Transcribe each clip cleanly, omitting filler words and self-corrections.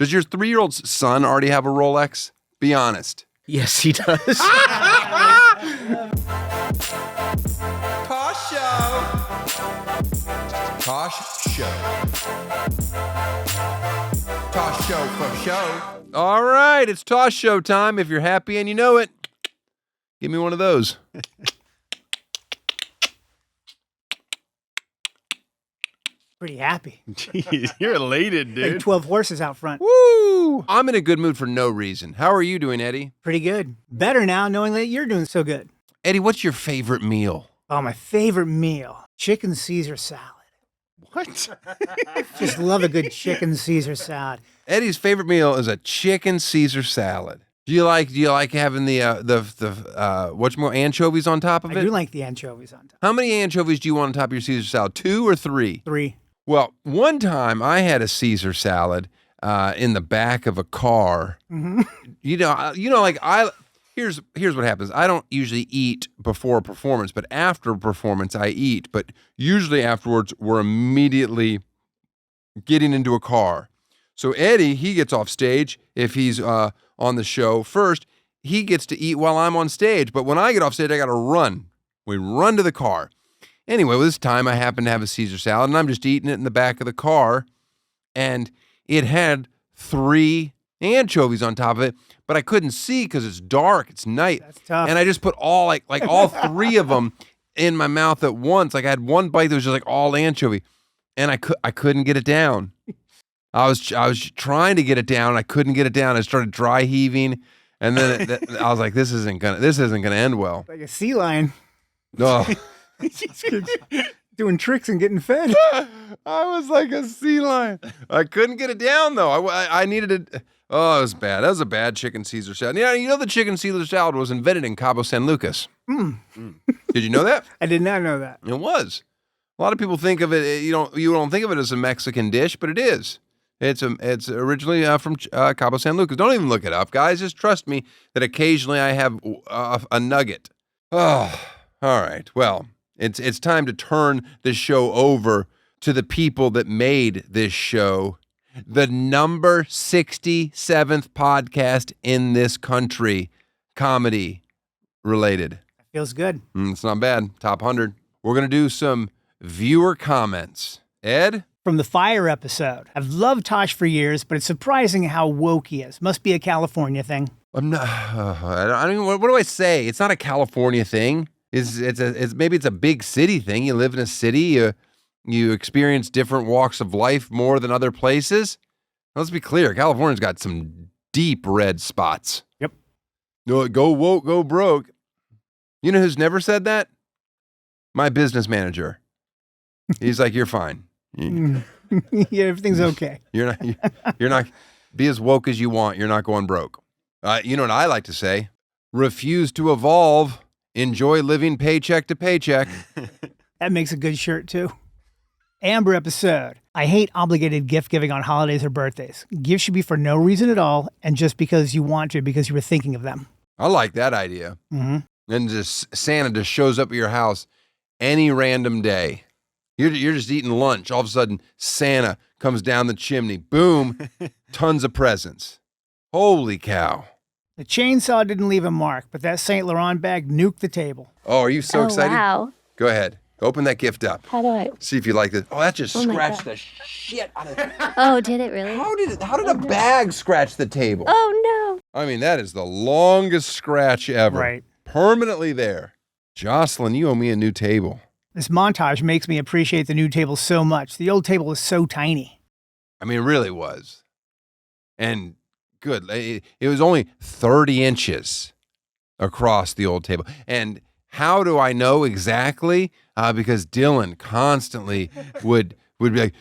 Does your 3-year-old son already have a Rolex? Be honest. Yes, he does. Tosh Show. Tosh Show. Tosh Show for show. All right, it's Tosh Show time. If you're happy and you know it, give me one of those. Pretty happy. Jeez, you're elated, dude. Like 12 horses out front. Woo! I'm in a good mood for no reason. How are you doing, Eddie? Pretty good. Better now knowing that you're doing so good. Eddie, what's your favorite meal? Oh, my favorite meal. Chicken Caesar salad. What? Just love a good chicken Caesar salad. Eddie's favorite meal is a chicken Caesar salad. Do you like having the anchovies on top of it? I do like the anchovies on top. How many anchovies do you want on top of your Caesar salad? 2 or 3? 3. Well, one time I had a Caesar salad in the back of a car. Mm-hmm. Here's what happens. I don't usually eat before a performance, but after a performance I eat. But usually afterwards we're immediately getting into a car. So Eddie, he gets off stage if he's on the show first. He gets to eat while I'm on stage. But when I get off stage, I got to run. We run to the car. Anyway, this time I happened to have a Caesar salad, and I'm just eating it in the back of the car, and it had 3 anchovies on top of it, but I couldn't see because it's dark, it's night. That's tough. And I just put all all 3 of them in my mouth at once. Like I had one bite that was just like all anchovy, and I couldn't get it down. I was trying to get it down, I couldn't get it down. I started dry heaving, and then I was like, this isn't gonna end well. Like a sea lion. No. Doing tricks and getting fed. I was like a sea lion. I couldn't get it down, though. I needed it. Oh, it was bad. That was a bad chicken Caesar salad. Yeah, you know the chicken Caesar salad was invented in Cabo San Lucas. Did you know that? I did not know that. It was. A lot of people think of it, you don't think of it as a Mexican dish, but it is. It's originally from Cabo San Lucas. Don't even look it up, guys. Just trust me that occasionally I have a nugget. Oh, all right. Well, it's time to turn this show over to the people that made this show the number 67th podcast in this country, comedy related. Feels good. It's not bad. Top 100. We're going to do some viewer comments. Ed? From the Fire episode. I've loved Tosh for years, but it's surprising how woke he is. Must be a California thing. I'm not. I don't even. What do I say? It's not a California thing. Maybe it's a big city thing. You live in a city. You experience different walks of life more than other places. Let's be clear. California's got some deep red spots. Yep. No, go woke, go broke. You know who's never said that? My business manager. He's like, you're fine. Yeah, everything's okay. You're not. Be as woke as you want. You're not going broke. You know what I like to say? Refuse to evolve. Enjoy living paycheck to paycheck. That makes a good shirt, too. Amber episode. I hate obligated gift giving on holidays or birthdays. Gifts should be for no reason at all and just because you want to, because you were thinking of them. I like that idea. Mm-hmm. And just Santa just shows up at your house any random day. You're just eating lunch. All of a sudden, Santa comes down the chimney. Boom. Tons of presents. Holy cow. The chainsaw didn't leave a mark, but that St. Laurent bag nuked the table. Oh, are you so excited? Wow. Go ahead. Open that gift up. How do I? See if you like it. Oh, that just Oh my scratched God. the shit out of it. Oh, did it really? How did a bag scratch the table? Oh, I mean, that is the longest scratch ever. Right. Permanently there. Jocelyn, you owe me a new table. This montage makes me appreciate the new table so much. The old table was so tiny. I mean, it really was. And good. It was only 30 inches across the old table. And how do I know exactly? Because Dylan constantly would be like,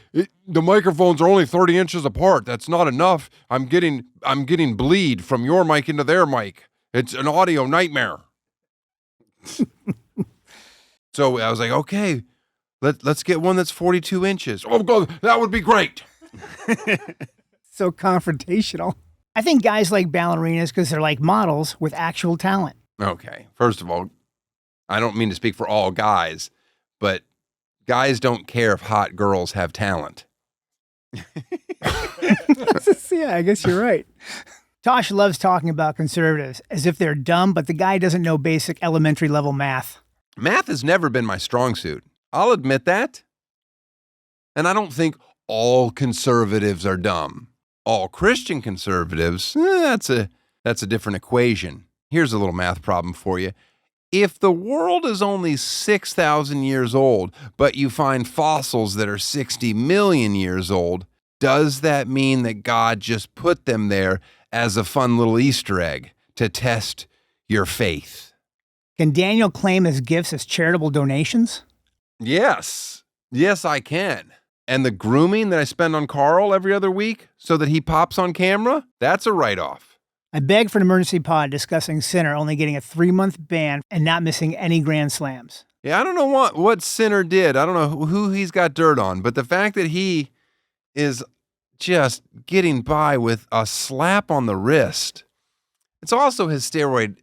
the microphones are only 30 inches apart. That's not enough. I'm getting bleed from your mic into their mic. It's an audio nightmare. So I was like, okay, let's get one that's 42 inches. Oh, God, that would be great. So confrontational. I think guys like ballerinas because they're like models with actual talent. Okay. First of all, I don't mean to speak for all guys, but guys don't care if hot girls have talent. Yeah, I guess you're right. Tosh loves talking about conservatives as if they're dumb, but the guy doesn't know basic elementary level math. Math has never been my strong suit. I'll admit that. And I don't think all conservatives are dumb. All Christian conservatives, that's a different equation. Here's a little math problem for you. If the world is only 6,000 years old, but you find fossils that are 60 million years old, does that mean that God just put them there as a fun little Easter egg to test your faith? Can Daniel claim his gifts as charitable donations? Yes. Yes, I can. And the grooming that I spend on Carl every other week so that he pops on camera, that's a write-off. I begged for an emergency pod discussing Sinner only getting a 3-month ban and not missing any Grand Slams. Yeah, I don't know what Sinner did. I don't know who he's got dirt on, but the fact that he is just getting by with a slap on the wrist. It's also his steroid,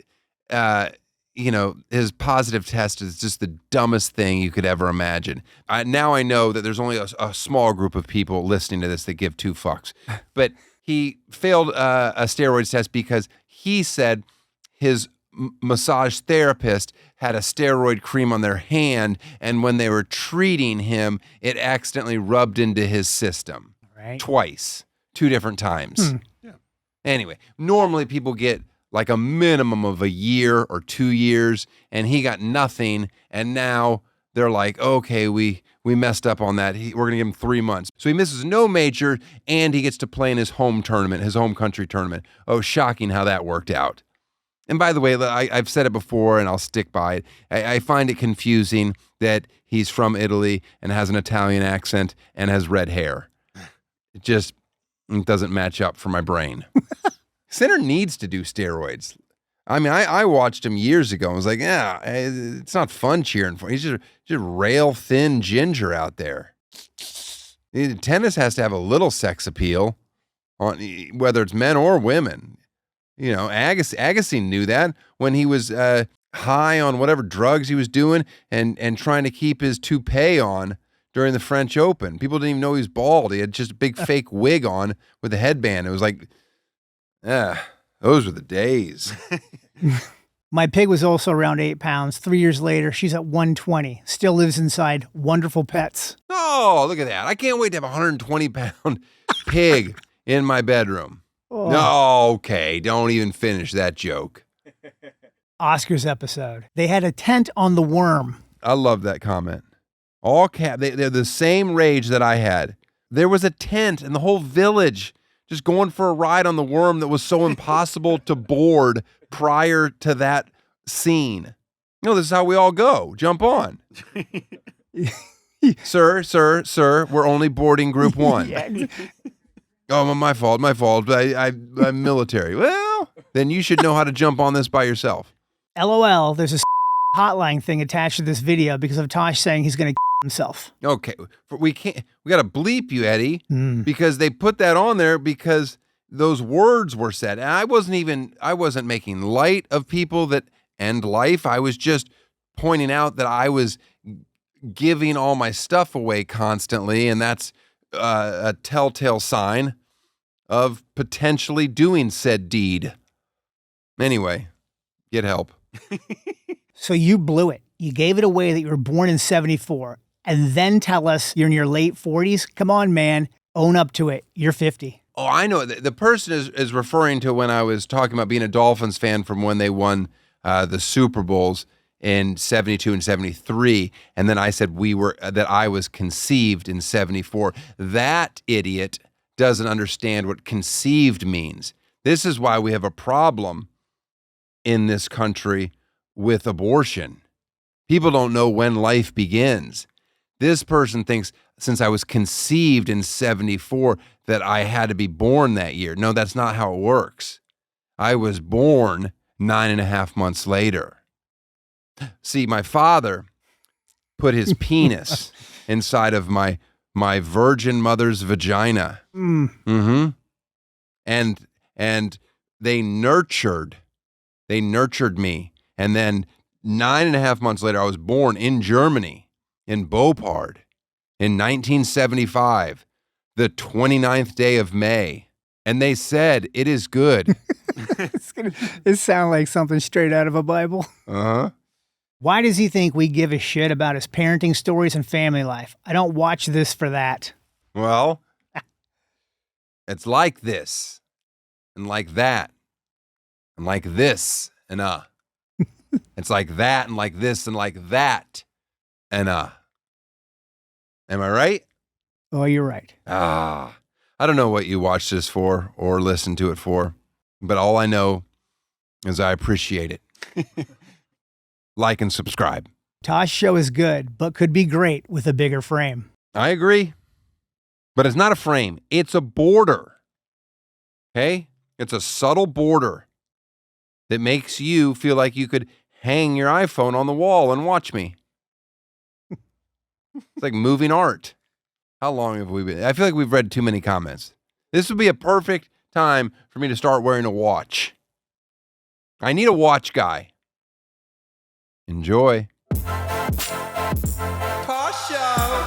his positive test is just the dumbest thing you could ever imagine. Now I know that there's only a small group of people listening to this that give two fucks. But he failed a steroids test because he said his massage therapist had a steroid cream on their hand, and when they were treating him, it accidentally rubbed into his system. Right. Twice. 2 different times. Yeah. Anyway, normally people get like a minimum of a year or 2 years, and he got nothing, and now they're like, okay, we messed up on that. We're going to give him 3 months. So he misses no major, and he gets to play in his home tournament, his home country tournament. Oh, shocking how that worked out. And by the way, I've said it before, and I'll stick by it. I find it confusing that he's from Italy and has an Italian accent and has red hair. It just doesn't match up for my brain. Sinner needs to do steroids. I mean, I watched him years ago and was like, yeah, it's not fun cheering for him. He's just rail thin ginger out there. Tennis has to have a little sex appeal, whether it's men or women. You know, Agassi knew that when he was high on whatever drugs he was doing and trying to keep his toupee on during the French Open. People didn't even know he was bald. He had just a big fake wig on with a headband. It was like, those were the days. My pig was also around 8 pounds. 3 years later, she's at 120. Still lives inside Wonderful Pets. Oh, look at that. I can't wait to have a 120-pound pig in my bedroom. Oh. No, okay. Don't even finish that joke. Oscar's episode. They had a tent on the worm. I love that comment. All they're the same rage that I had. There was a tent in the whole village just going for a ride on the worm that was so impossible to board prior to that scene. You know, this is how we all go. Jump on. Sir, we're only boarding group 1. Yeah. Oh, my fault. I'm military. Well, then you should know how to jump on this by yourself. LOL, there's a hotline thing attached to this video because of Tosh saying he's going to himself. Okay, we got to bleep you, Eddie, because they put that on there because those words were said. And I wasn't making light of people that end life. I was just pointing out that I was giving all my stuff away constantly, and that's a telltale sign of potentially doing said deed. Anyway, get help. So you blew it. You gave it away that you were born in 74 and then tell us you're in your late 40s? Come on, man. Own up to it. You're 50. Oh, I know. The person is referring to when I was talking about being a Dolphins fan from when they won the Super Bowls in 72 and 73. And then I said that I was conceived in 74. That idiot doesn't understand what conceived means. This is why we have a problem in this country with abortion. People don't know when life begins. This person thinks since I was conceived in 74 that I had to be born that year. No, that's not how it works. I was born 9.5 months later. See, my father put his penis inside of my virgin mother's vagina. Mm-hmm. And they nurtured me. And then 9.5 months later, I was born in Germany, in Beaupard, in 1975. the 29th day of May, and they said it is good. It sounds like something straight out of a Bible. Uh-huh. Why does he think we give a shit about his parenting stories and family life? I don't watch this for that. Well, it's like this, and like that, and like this, and It's like that, and like this, and like that, and Am I right? Oh, you're right. I don't know what you watched this for or listened to it for, but all I know is I appreciate it. Like and subscribe. Tosh Show is good, but could be great with a bigger frame. I agree. But it's not a frame. It's a border. Okay? It's a subtle border that makes you feel like you could hang your iPhone on the wall and watch me. It's like moving art. How long have we been? I feel like we've read too many comments. This would be a perfect time for me to start wearing a watch. I need a watch guy. Enjoy. Tosh Show.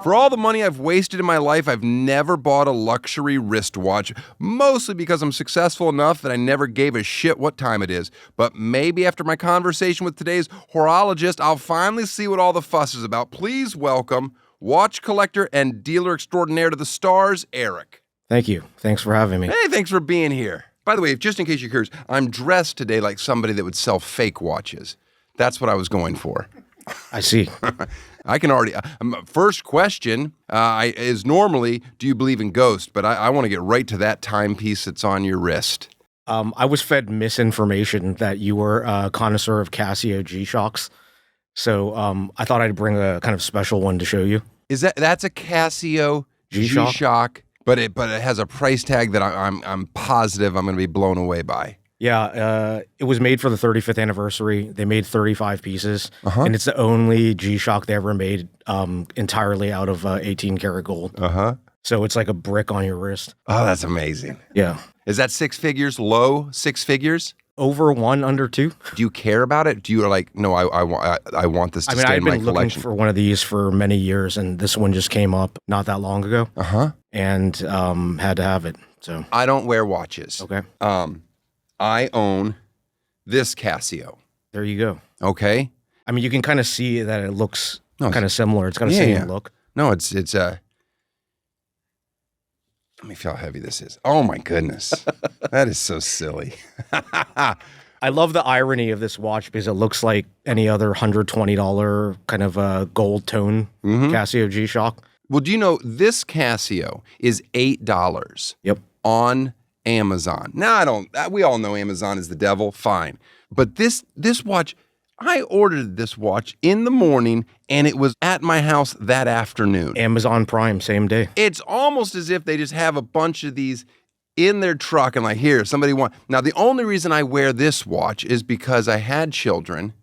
For all the money I've wasted in my life, I've never bought a luxury wristwatch, mostly because I'm successful enough that I never gave a shit what time it is. But maybe after my conversation with today's horologist, I'll finally see what all the fuss is about. Please welcome watch collector and dealer extraordinaire to the stars, Elerick. Thank you. Thanks for having me. Hey, thanks for being here. By the way, just in case you're curious, I'm dressed today like somebody that would sell fake watches. That's what I was going for. I see. I can already. First question is normally, do you believe in ghosts? But I want to get right to that timepiece that's on your wrist. I was fed misinformation that you were a connoisseur of Casio G-Shocks. So I thought I'd bring a kind of special one to show you. That's a Casio G-Shock? G-Shock, but it has a price tag that I'm positive I'm going to be blown away by. Yeah, it was made for the 35th anniversary. They made 35 pieces, and it's the only G-Shock they ever made entirely out of 18 karat gold. So it's like a brick on your wrist. Oh, that's amazing. Yeah. Is that six figures? Low six figures? Over one, under two. Do you care about it? Do you like, no, I want this to stay in my collection? I've been looking for one of these for many years, and this one just came up not that long ago. And had to have it. So I don't wear watches. Okay. I own this Casio. There you go. Okay. I mean, you can kind of see that it looks kind of similar. It's got a same look. No, it's let me feel how heavy this is. Oh my goodness. That is so silly. I love the irony of this watch because it looks like any other $120 kind of gold tone Casio G-Shock. Well, do you know this Casio is $8 on Amazon. Now, we all know Amazon is the devil, fine. But this watch, I ordered this watch in the morning and it was at my house that afternoon. Amazon Prime, same day. It's almost as if they just have a bunch of these in their truck and like, here, somebody want. Now, the only reason I wear this watch is because I had children,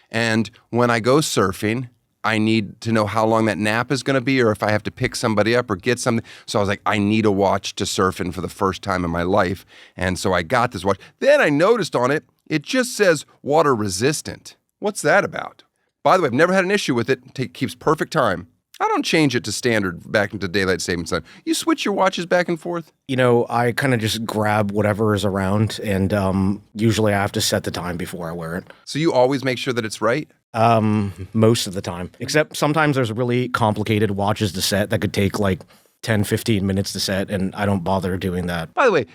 and when I go surfing, I need to know how long that nap is going to be or if I have to pick somebody up or get something. So I was like, I need a watch to surf in for the first time in my life. And so I got this watch. Then I noticed on it, it just says water resistant. What's that about? By the way, I've never had an issue with it. It keeps perfect time. I don't change it to standard back into daylight savings time. You switch your watches back and forth? You know, I kind of just grab whatever is around, and usually I have to set the time before I wear it. So you always make sure that it's right? Most of the time. Except sometimes there's really complicated watches to set that could take like 10, 15 minutes to set, and I don't bother doing that. By the way,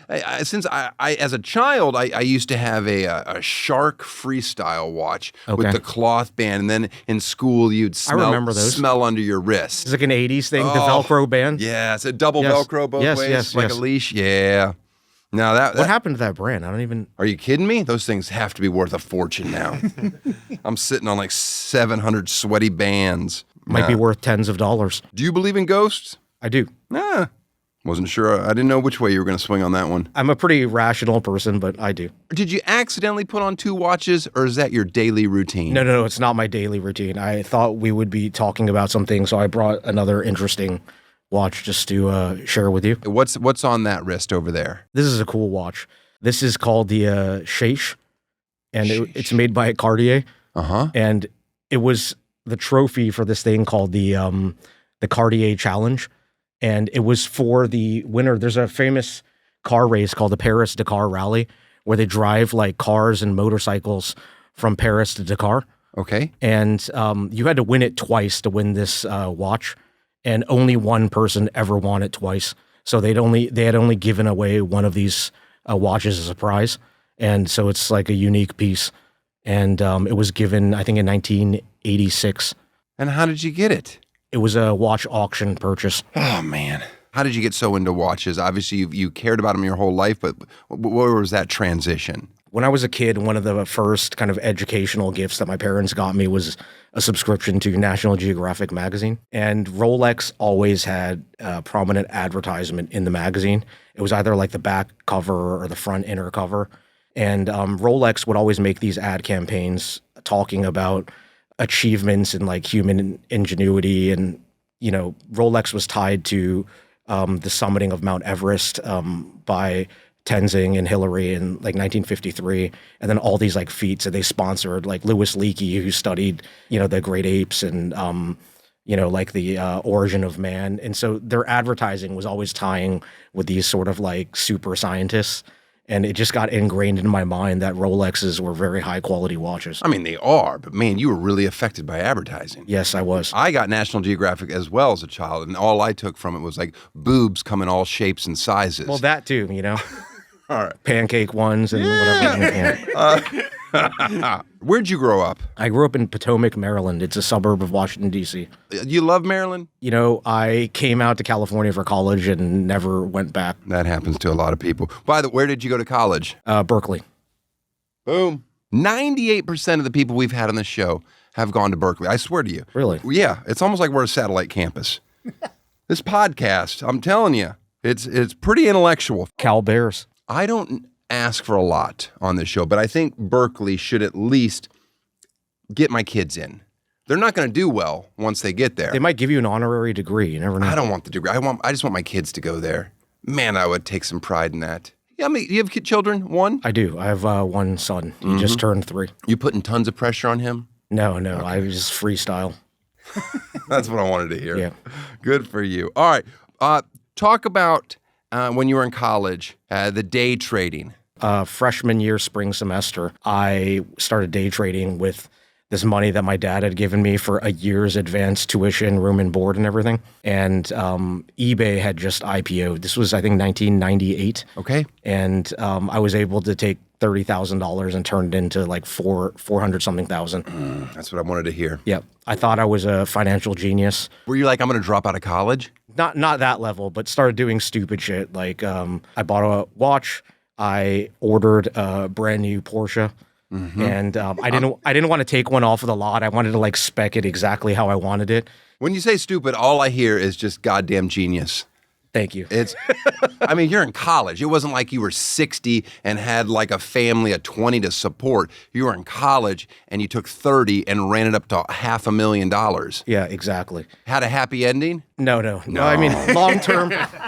since I as a child, I used to have a Shark Freestyle watch with the cloth band, and then in school you'd smell under your wrist. It's like an 80s thing, the Velcro band. Yeah, it's a double Velcro both ways, like a leash. Yeah. Now what happened to that brand? I don't even. Are you kidding me? Those things have to be worth a fortune now. I'm sitting on like 700 sweaty bands. Might be worth tens of dollars. Do you believe in ghosts? I do. Wasn't sure. I didn't know which way you were going to swing on that one. I'm a pretty rational person, but I do. Did you accidentally put on two watches, or is that your daily routine? No, it's not my daily routine. I thought we would be talking about something, so I brought another interesting watch just to share with you. What's on that wrist over there? This is a cool watch. This is called the Sheish, and it's made by Cartier. And it was the trophy for this thing called the Cartier Challenge. And it was for the winner. There's a famous car race called the Paris-Dakar Rally where they drive like cars and motorcycles from Paris to Dakar. Okay. And you had to win it twice to win this watch. And only one person ever won it twice. So they had only given away one of these watches as a prize. And so it's like a unique piece. And it was given, I think, in 1986. And how did you get it? It was a watch auction purchase. Oh, man. How did you get so into watches? Obviously, you cared about them your whole life, but where was that transition? When I was a kid, one of the first kind of educational gifts that my parents got me was a subscription to National Geographic magazine. And Rolex always had a prominent advertisement in the magazine. It was either like the back cover or the front inner cover. And Rolex would always make these ad campaigns talking about achievements in like human ingenuity. And, you know, Rolex was tied to the summiting of Mount Everest by Tenzing and Hillary in like 1953, and then all these like feats that they sponsored, like Louis Leakey, who studied, you know, the great apes and, you know, like the origin of man. And so their advertising was always tying with these sort of like super scientists. And it just got ingrained in my mind that Rolexes were very high quality watches. I mean, they are, but man, you were really affected by advertising. Yes, I was. I got National Geographic as well as a child, and all I took from it was like boobs come in all shapes and sizes. Well, that too, you know. All right. Pancake ones and whatever. Where'd you grow up? I grew up in Potomac, Maryland. It's a suburb of Washington, D.C. You love Maryland? You know, I came out to California for college and never went back. That happens to a lot of people. By the way, where did you go to college? Berkeley. Boom. 98% of the people we've had on this show have gone to Berkeley. I swear to you. Really? Yeah. It's almost like we're a satellite campus. This podcast, I'm telling you, it's pretty intellectual. Cal Bears. I don't ask for a lot on this show, but I think Berkeley should at least get my kids in. They're not going to do well once they get there. They might give you an honorary degree. You never know. I don't want the degree. I just want my kids to go there. Man, I would take some pride in that. Yeah, I mean, you have children? One? I do. I have one son. He just turned 3. You putting tons of pressure on him? No. Okay. I just freestyle. That's what I wanted to hear. Yeah. Good for you. All right. Talk about when you were in college, the day trading. Freshman year, spring semester, I started day trading with this money that my dad had given me for a year's advanced tuition, room and board and everything. And eBay had just IPO'd. This was, I think, 1998. Okay. And I was able to take $30,000 and turn it into like 400 something thousand. That's what I wanted to hear. Yep. I thought I was a financial genius. Were you like, I'm going to drop out of college? Not that level, but started doing stupid shit. Like I bought a watch. I ordered a brand new Porsche. And I didn't want to take one off of the lot. I wanted to like spec it exactly how I wanted it. When you say stupid, all I hear is just goddamn genius. Thank you. I mean, you're in college. It wasn't like you were 60 and had like a family of 20 to support. You were in college and you took 30 and ran it up to $500,000. Yeah, exactly. Had a happy ending? No. I mean,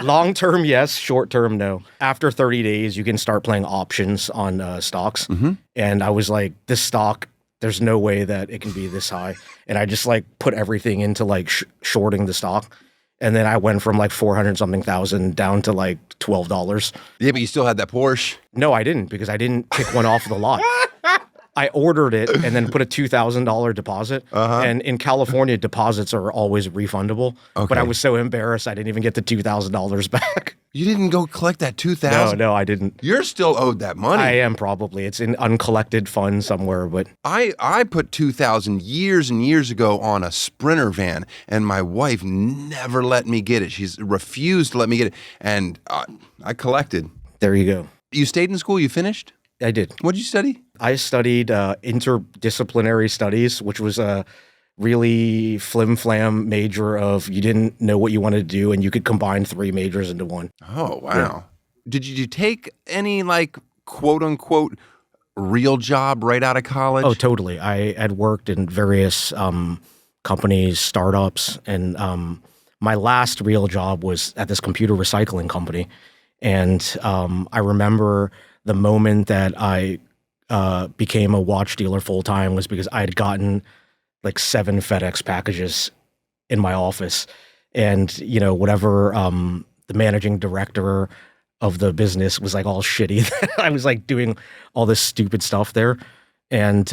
long term, yes. Short term, no. After 30 days, you can start playing options on stocks. And I was like, this stock, there's no way that it can be this high. And I just like put everything into like shorting the stock. And then I went from like 400 something thousand down to like $12. Yeah, but you still had that Porsche. No, I didn't, because I didn't pick one off the lot. I ordered it and then put a $2,000 deposit. And in California, deposits are always refundable. Okay. But I was so embarrassed, I didn't even get the $2,000 back. You didn't go collect that $2,000? No, I didn't. You're still owed that money. I am probably. It's in uncollected funds somewhere, but I put $2,000 years and years ago on a Sprinter van, and my wife never let me get it. She's refused to let me get it, and I collected. there you go. You stayed in school? You finished? I did. What did you study? I studied interdisciplinary studies, which was a really flim-flam major of you didn't know what you wanted to do and you could combine 3 majors into one. Oh, wow. Yeah. Did you take any like quote unquote real job right out of college? Oh, totally. I had worked in various companies, startups, and my last real job was at this computer recycling company. And I remember the moment that I became a watch dealer full-time was because I had gotten like 7 FedEx packages in my office. And, whatever the managing director of the business was like all shitty. I was like doing all this stupid stuff there. And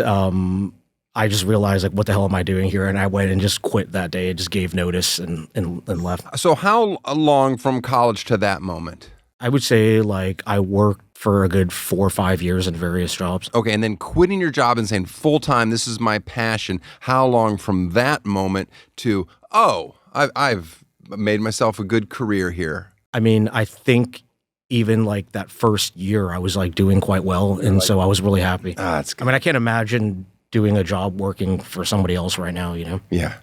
I just realized like, what the hell am I doing here? And I went and just quit that day. I just gave notice and left. So how long from college to that moment? I would say like I worked for a good 4 or 5 years in various jobs. Okay, and then quitting your job and saying full-time, this is my passion. How long from that moment to, I've made myself a good career here? I mean, I think even like that first year, I was like doing quite well. And so I was really happy. That's good. I mean, I can't imagine doing a job working for somebody else right now, Yeah.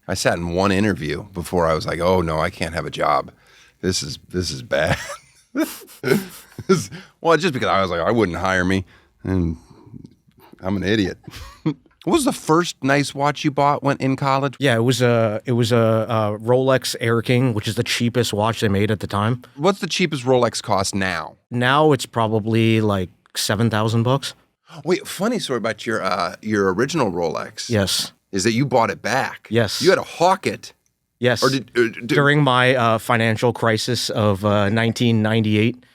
I sat in one interview before I was like, oh no, I can't have a job. This is bad. Well, just because I was like, I wouldn't hire me, and I'm an idiot. What was the first nice watch you bought when in college? Yeah, it was a Rolex Air King, which is the cheapest watch they made at the time. What's the cheapest Rolex cost now? Now it's probably like $7,000. Wait, funny story about your original Rolex. Yes. Is that you bought it back? Yes. You had to hawk it. Yes. Or did during my financial crisis of 1998.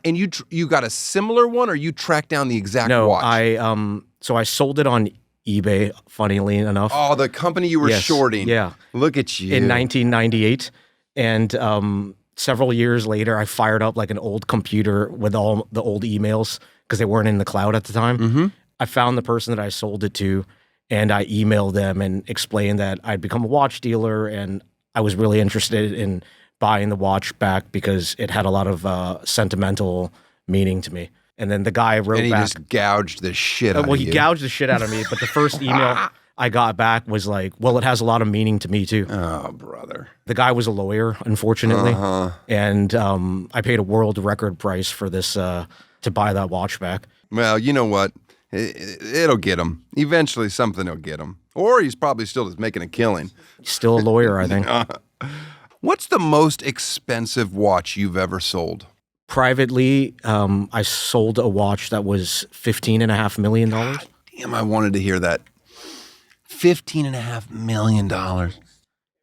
And you got a similar one, or you tracked down the exact watch? No, I sold it on eBay, funnily enough. Oh, the company you were shorting. Yeah. Look at you. In 1998. And several years later, I fired up like an old computer with all the old emails because they weren't in the cloud at the time. Mm-hmm. I found the person that I sold it to, and I emailed them and explained that I'd become a watch dealer and I was really interested in buying the watch back because it had a lot of sentimental meaning to me. And then the guy wrote back. And he just gouged the shit out of you. Well, he gouged the shit out of me, but the first email I got back was like, well, it has a lot of meaning to me too. Oh, brother. The guy was a lawyer, unfortunately. And I paid a world record price for this to buy that watch back. Well, you know what? It'll get him. Eventually something will get him. Or he's probably still just making a killing. He's still a lawyer, I think. What's the most expensive watch you've ever sold? Privately, I sold a watch that was $15.5 million. God damn, I wanted to hear that. $15.5 million.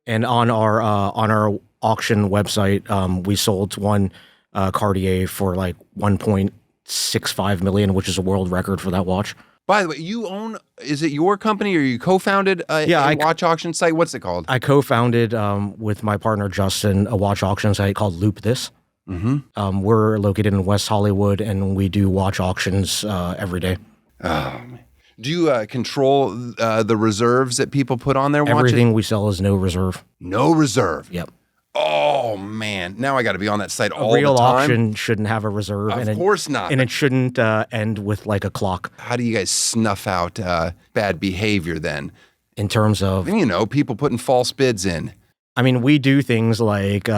And on our auction website, we sold one Cartier for like $1.65 million, which is a world record for that watch. By the way, you own, is it your company or you co-founded a watch auction site? What's it called? I co-founded with my partner Justin a watch auction site called Loop This. Mm-hmm. We're located in West Hollywood and we do watch auctions every day. Oh, man. Do you control the reserves that people put on their watches? Everything we sell is no reserve. No reserve? Yep. Oh, man. Now I got to be on that site all the time. A real auction shouldn't have a reserve. Of course not. And it shouldn't end with like a clock. How do you guys snuff out bad behavior then? In terms of? People putting false bids in. I mean, we do things like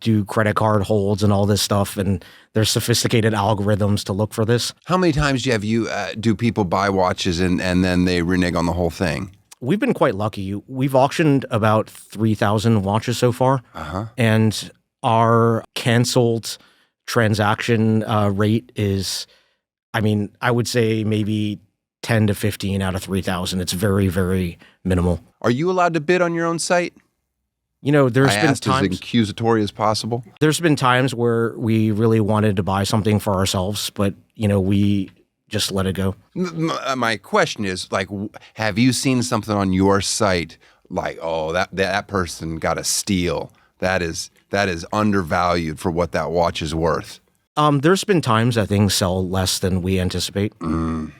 do credit card holds and all this stuff, and there's sophisticated algorithms to look for this. How many times do people buy watches and then they renege on the whole thing? We've been quite lucky. We've auctioned about 3,000 watches so far, and our canceled transaction rate is, I would say maybe 10 to 15 out of 3,000. It's very, very minimal. Are you allowed to bid on your own site? There's been times as accusatory as possible. There's been times where we really wanted to buy something for ourselves, but we just let it go. My question is, like, have you seen something on your site like, oh, that person got a steal? That is undervalued for what that watch is worth. There's been times that things sell less than we anticipate. That'd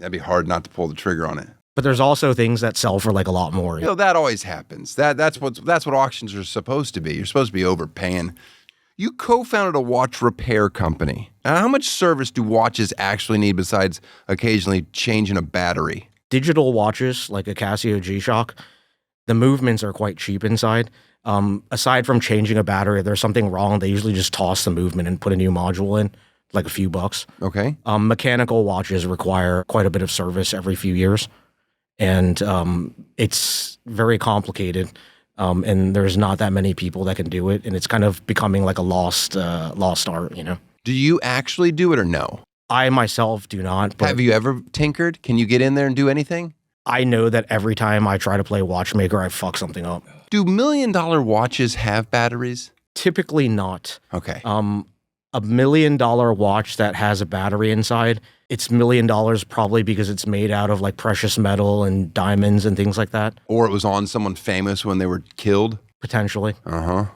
be hard not to pull the trigger on it. But there's also things that sell for like a lot more. That always happens. That's what auctions are supposed to be. You're supposed to be overpaying. You co-founded a watch repair company. Now, how much service do watches actually need besides occasionally changing a battery? Digital watches, like a Casio G-Shock, the movements are quite cheap inside. Aside from changing a battery, if there's something wrong, they usually just toss the movement and put a new module in, like a few bucks. Okay. Mechanical watches require quite a bit of service every few years. And it's very complicated. And there's not that many people that can do it, and it's kind of becoming like a lost art, Do you actually do it or no? I myself do not. But have you ever tinkered? Can you get in there and do anything? I know that every time I try to play watchmaker, I fuck something up. Do $1 million watches have batteries? Typically not. Okay. A $1 million watch that has a battery inside, it's $1 million probably because it's made out of like precious metal and diamonds and things like that. Or it was on someone famous when they were killed? Potentially. Uh-huh.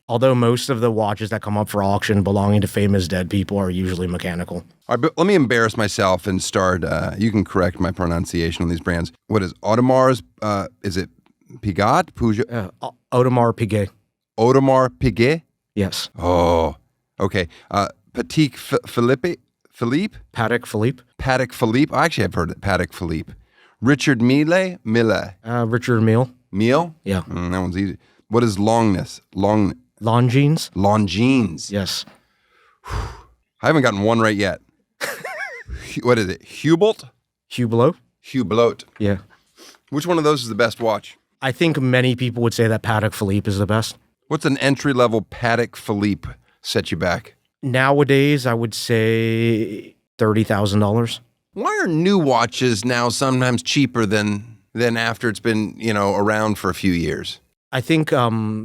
Although most of the watches that come up for auction belonging to famous dead people are usually mechanical. All right, but let me embarrass myself and start. You can correct my pronunciation on these brands. What is Audemars? Is it Piguet? Peugeot? Audemars Piguet. Audemars Piguet? Yes. Oh, okay. Patek Philippe? Patek Philippe. Patek Philippe. Actually, I've heard it. Patek Philippe. Richard Mille? Richard Mille. Mille? Yeah. That one's easy. What is Longness? Longines. Longines. Yes. I haven't gotten one right yet. What is it? Hublot? Hublot. Hublot. Yeah. Which one of those is the best watch? I think many people would say that Patek Philippe is the best. What's an entry-level Patek Philippe set you back? Nowadays, I would say $30,000. Why are new watches now sometimes cheaper than after it's been, around for a few years? I think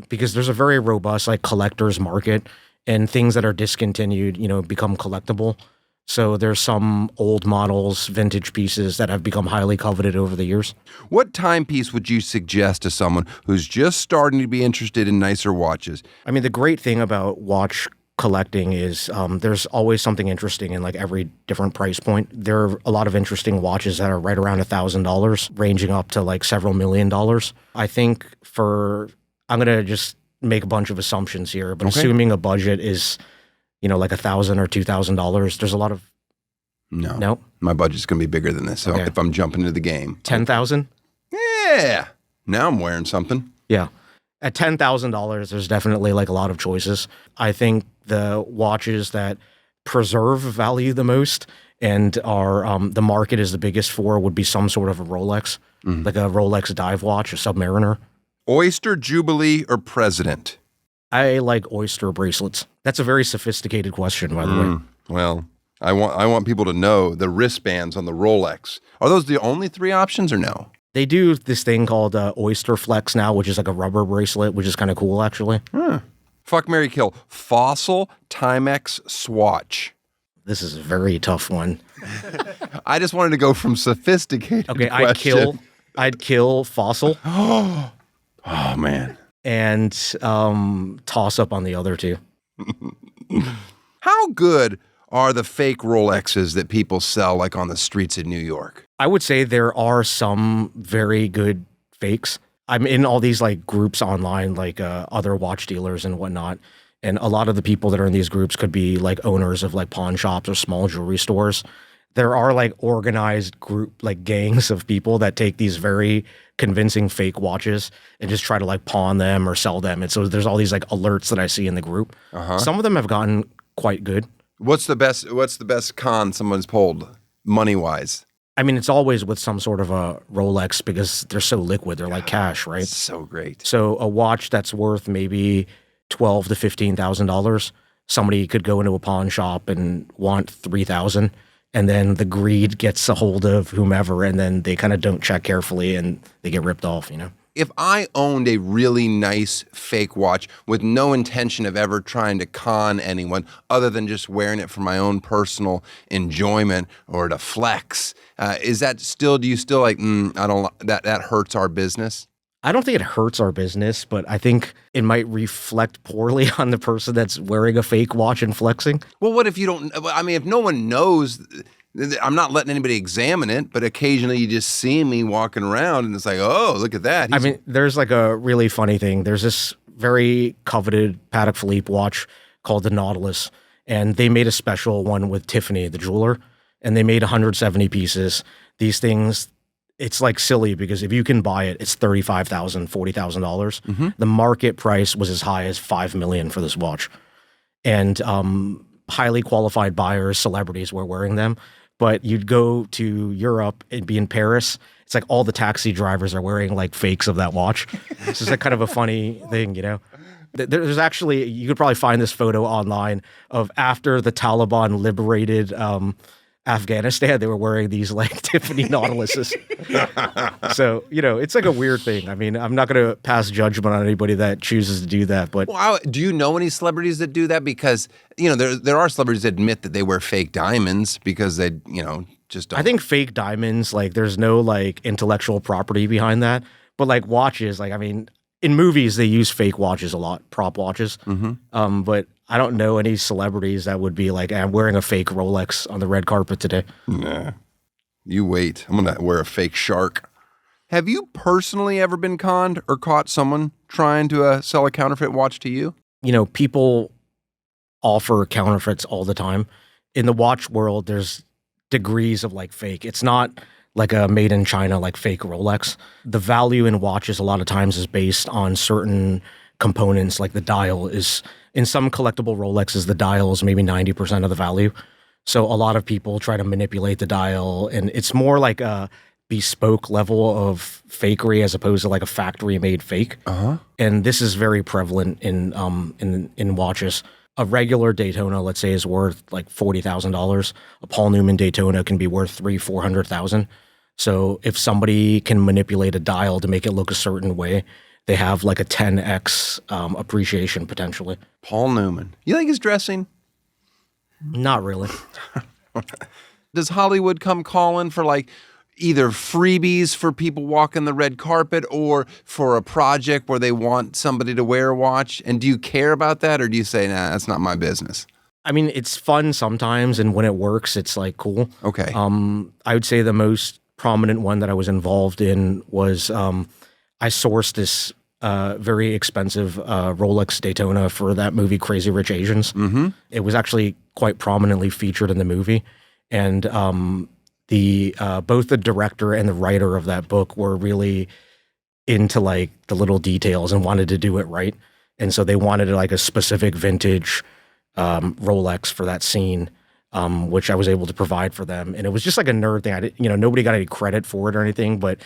because there's a very robust like collector's market, and things that are discontinued, become collectible. So there's some old models, vintage pieces that have become highly coveted over the years. What timepiece would you suggest to someone who's just starting to be interested in nicer watches? I mean, the great thing about watch collecting is there's always something interesting in like every different price point. There are a lot of interesting watches that are right around $1,000, ranging up to like several $1 million. I think I'm going to just make a bunch of assumptions here, but assuming a budget is, like $1,000 or $2,000, there's a lot of... No? My budget's going to be bigger than this, so if I'm jumping into the game. $10,000? Yeah. Now I'm wearing something. Yeah. At $10,000, there's definitely like a lot of choices. I think the watches that preserve value the most and are the market is the biggest for would be some sort of a Rolex, like a Rolex dive watch, a Submariner. Oyster, Jubilee, or President? I like Oyster bracelets. That's a very sophisticated question, by the way. Well, I want people to know the wristbands on the Rolex. Are those the only three options or no? They do this thing called Oyster Flex now, which is like a rubber bracelet, which is kind of cool, actually. Fuck, marry, kill. Fossil, Timex, Swatch. This is a very tough one. I just wanted to go from sophisticated Okay, question. I'd kill Fossil. Oh, man. And toss up on the other two. How good are the fake Rolexes that people sell like on the streets of New York? I would say there are some very good fakes. I'm in all these like groups online, like other watch dealers and whatnot. And a lot of the people that are in these groups could be like owners of like pawn shops or small jewelry stores. There are like organized like gangs of people that take these very convincing fake watches and just try to like pawn them or sell them. And so there's all these like alerts that I see in the group. Some of them have gotten quite good. What's the best con someone's pulled money-wise? I mean, it's always with some sort of a Rolex because they're so liquid. They're like cash, right? So great. So a watch that's worth maybe $12,000 to $15,000, somebody could go into a pawn shop and want $3,000, and then the greed gets a hold of whomever, and then they kind of don't check carefully and they get ripped off, If I owned a really nice fake watch with no intention of ever trying to con anyone other than just wearing it for my own personal enjoyment or to flex, do you still like, I don't, that hurts our business? I don't think it hurts our business, but I think it might reflect poorly on the person that's wearing a fake watch and flexing. Well, what if you don't, if no one knows, I'm not letting anybody examine it, but occasionally you just see me walking around and it's like, oh, look at that. There's like a really funny thing. There's this very coveted Patek Philippe watch called the Nautilus, and they made a special one with Tiffany, the jeweler, and they made 170 pieces. These things, it's like silly because if you can buy it, it's $35,000, $40,000. The market price was as high as $5 million for this watch. And highly qualified buyers, celebrities were wearing them. But you'd go to Europe and be in Paris. It's like all the taxi drivers are wearing like fakes of that watch. This is like kind of a funny thing, There's actually, you could probably find this photo online of after the Taliban liberated Afghanistan, they were wearing these like Tiffany Nautiluses. So, it's like a weird thing. I mean, I'm not going to pass judgment on anybody that chooses to do that, but Well, do you know any celebrities that do that? Because, there are celebrities that admit that they wear fake diamonds because they, just don't. I think fake diamonds, like there's no like intellectual property behind that. But like watches, like, I mean, in movies, they use fake watches a lot, prop watches. But I don't know any celebrities that would be like, I'm wearing a fake Rolex on the red carpet today. Nah. You wait. I'm going to wear a fake shark. Have you personally ever been conned or caught someone trying to sell a counterfeit watch to you? People offer counterfeits all the time. In the watch world, there's degrees of like fake. It's not like a made in China, like fake Rolex. The value in watches a lot of times is based on certain components, like the dial is, in some collectible Rolexes, the dial is maybe 90% of the value. So a lot of people try to manipulate the dial, and it's more like a bespoke level of fakery as opposed to like a factory made fake. And this is very prevalent in watches. A regular Daytona, let's say, is worth like $40,000. A Paul Newman Daytona can be worth $300,000-$400,000. So if somebody can manipulate a dial to make it look a certain way, they have like a 10x appreciation potentially. Paul Newman. You like his dressing? Not really. Does Hollywood come calling for like either freebies for people walking the red carpet or for a project where they want somebody to wear a watch? And do you care about that, or do you say, nah, that's not my business? I mean, it's fun sometimes, and when it works, it's like cool. Okay. I would say the most prominent one that I was involved in was I sourced this very expensive Rolex Daytona for that movie Crazy Rich Asians. It was actually quite prominently featured in the movie, and both the director and the writer of that book were really into like the little details and wanted to do it right, and so they wanted like a specific vintage Rolex for that scene, which I was able to provide for them. And it was just like a nerd thing. I didn't, nobody got any credit for it or anything, but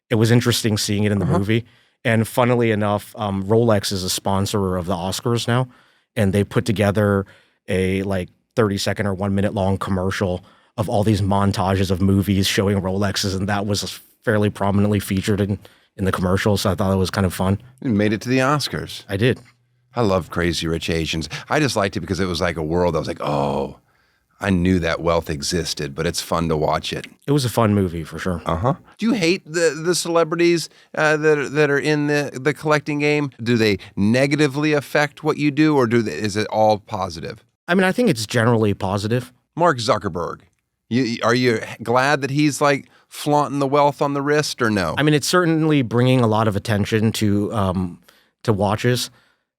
it was interesting seeing it in the movie. And funnily enough, Rolex is a sponsor of the Oscars now, and they put together a like 30-second or 1 minute long commercial of all these montages of movies showing Rolexes, and that was fairly prominently featured in the commercial. So I thought it was kind of fun. You made it to the Oscars. I did. I love Crazy Rich Asians. I just liked it because it was like a world. I was like, oh, I knew that wealth existed, but it's fun to watch it. It was a fun movie for sure. Do you hate the celebrities that are in the collecting game? Do they negatively affect what you do, or is it all positive? I mean, I think it's generally positive. Mark Zuckerberg. Are you glad that he's like flaunting the wealth on the wrist, or no? I mean, it's certainly bringing a lot of attention to watches.